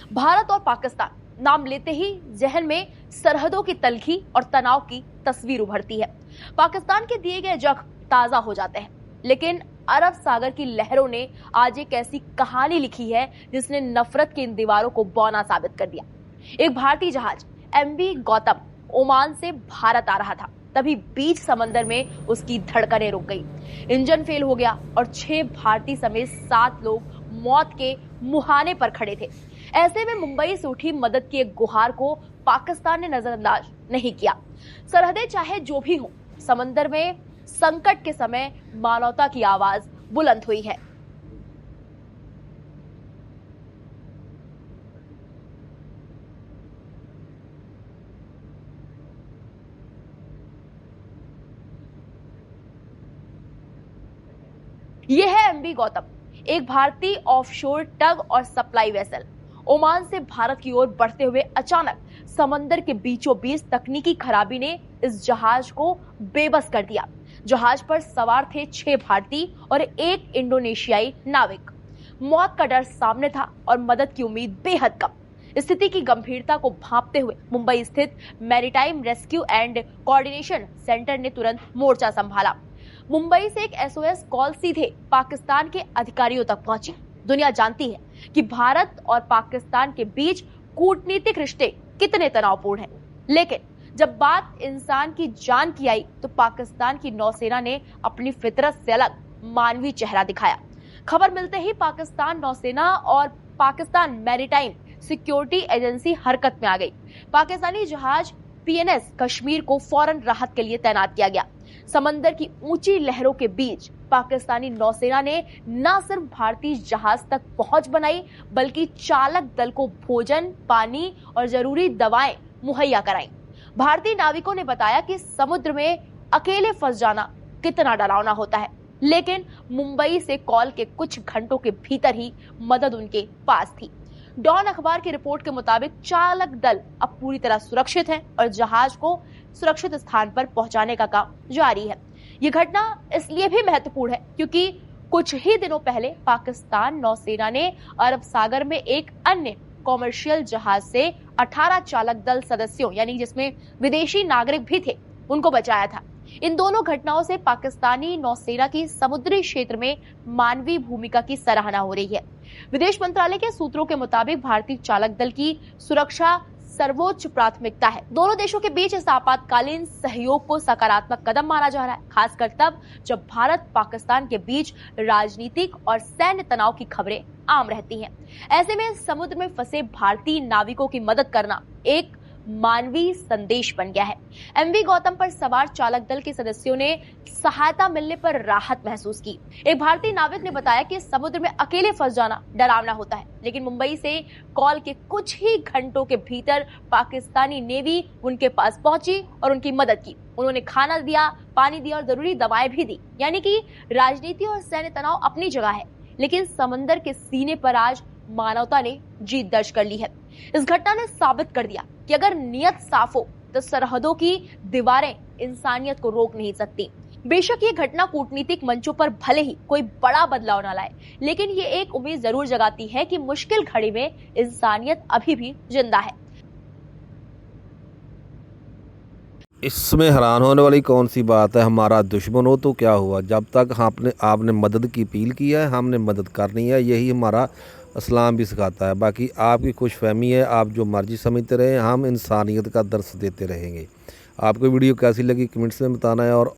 भारत और पाकिस्तान नाम लेते ही जहन में सरहदों की तलखी और तनाव की तस्वीर उभरती है। पाकिस्तान के दिए गए जख्म ताजा हो जाते हैं, लेकिन अरब सागर की लहरों ने आज एक ऐसी कहानी लिखी है जिसने नफरत की इन दीवारों को बौना साबित कर दिया। एक भारतीय जहाज एमवी गौतम ओमान से भारत आ रहा था, तभी बीच समंदर में उसकी धड़कनें रुक गई। इंजन फेल हो गया और 6 भारतीय समेत 7 लोग मौत के मुहाने पर खड़े थे। ऐसे में मुंबई से उठी मदद की एक गुहार को पाकिस्तान ने नजरअंदाज नहीं किया। सरहदें चाहे जो भी हों, समंदर में संकट के समय मानवता की आवाज बुलंद हुई है। यह है एमवी गौतम, एक भारतीय ऑफशोर टग और सप्लाई वेसल। ओमान से भारत की ओर बढ़ते हुए अचानक समंदर के बीचों बीच तकनीकी खराबी ने इस जहाज को बेबस कर दिया। जहाज पर सवार थे 6 भारतीय और 1 इंडोनेशियाई नाविक। मौत का डर सामने था और मदद की उम्मीद बेहद कम। स्थिति की गंभीरता को भांपते हुए मुंबई स्थित maritime rescue and coordination centre ने तुरंत मोर्चा संभाला। मुंबई से एक एसओएस कॉल सीधे पाकिस्तान के अधिकारियों तक पहुंची। दुनिया जानती है कि भारत और पाकिस्तान के बीच कूटनीतिक रिश्ते कितने तनावपूर्ण हैं, लेकिन जब बात इंसान की जान की आई तो पाकिस्तान की नौसेना ने अपनी फितरत से अलग मानवीय चेहरा दिखाया। खबर मिलते ही पाकिस्तान नौसेना और पाकिस्तान मैरीटाइम सिक्योरिटी एजेंसी हरकत में आ गई। पाकिस्तानी जहाज पीएनएस कश्मीर को फौरन राहत के लिए तैनात किया गया। समंदर की ऊंची लहरों के बीच पाकिस्तानी नौसेना ने न सिर्फ भारतीय जहाज तक पहुंच बनाई, बल्कि चालक दल को भोजन, पानी और जरूरी दवाएं मुहैया कराई। भारतीय नाविकों ने बताया कि समुद्र में अकेले फंस जाना कितना डरावना होता है, लेकिन मुंबई से कॉल के कुछ घंटों के भीतर ही मदद उनके पास थी। डॉन अखबार की रिपोर्ट के मुताबिक चालक दल अब पूरी तरह सुरक्षित है और जहाज को सुरक्षित स्थान पर पहुंचाने का काम जारी है। ये घटना इसलिए भी महत्वपूर्ण है क्योंकि कुछ ही दिनों पहले पाकिस्तान नौसेना ने अरब सागर में एक अन्य कॉमर्शियल जहाज से 18 चालक दल सदस्यों, यानी जिसमें विदेशी नागरिक भी थे, उनको बचाया था। इन दोनों घटनाओं से पाकिस्तानी नौसेना की समुद्री क्षेत्र में मानवीय भूमिका की सराहना हो रही है। विदेश मंत्रालय के सूत्रों के मुताबिक भारतीय चालक दल की सुरक्षा सर्वोच्च प्राथमिकता है। दोनों देशों के बीच इस आपातकालीन सहयोग को सकारात्मक कदम माना जा रहा है, खासकर तब जब भारत पाकिस्तान के बीच राजनीतिक और सैन्य तनाव की खबरें आम रहती हैं। ऐसे में समुद्र में फंसे भारतीय नाविकों की मदद करना एक मानवीय संदेश बन गया है। एमवी गौतम पर सवार चालक दल के सदस्यों ने सहायता मिलने पर राहत महसूस की। एक भारतीय नाविक ने बताया कि समुद्र में अकेले फंस जाना डरावना होता है, लेकिन मुंबई से कॉल के कुछ ही घंटों के भीतर पाकिस्तानी नेवी उनके पास पहुंची और उनकी मदद की। उन्होंने खाना दिया, पानी दिया और जरूरी दवाएं भी दी। यानी कि राजनीति और सैन्य तनाव अपनी जगह है, लेकिन समंदर के सीने पर आज मानवता ने जीत दर्ज कर ली है। इस घटना ने साबित कर दिया कि अगर नियत साफ हो तो सरहदों की दीवारें इंसानियत को रोक नहीं सकती। बेशक ये घटना कूटनीतिक मंचों पर भले ही कोई बड़ा बदलाव न लाए, लेकिन ये एक उम्मीद जरूर जगाती है कि मुश्किल घड़ी में इंसानियत अभी भी जिंदा है। इसमें हैरान होने वाली कौन सी बात है? हमारा दुश्मन हो तो क्या हुआ? जब तक आपने मदद की अपील की है, हमने मदद करनी है। यही हमारा इस्लाम भी सिखाता है। बाकी आपकी खुशफहमी है, आप जो मर्जी समझते रहें, हम इंसानियत का दर्स देते रहेंगे। आपको वीडियो कैसी लगी कमेंट्स में बताना है और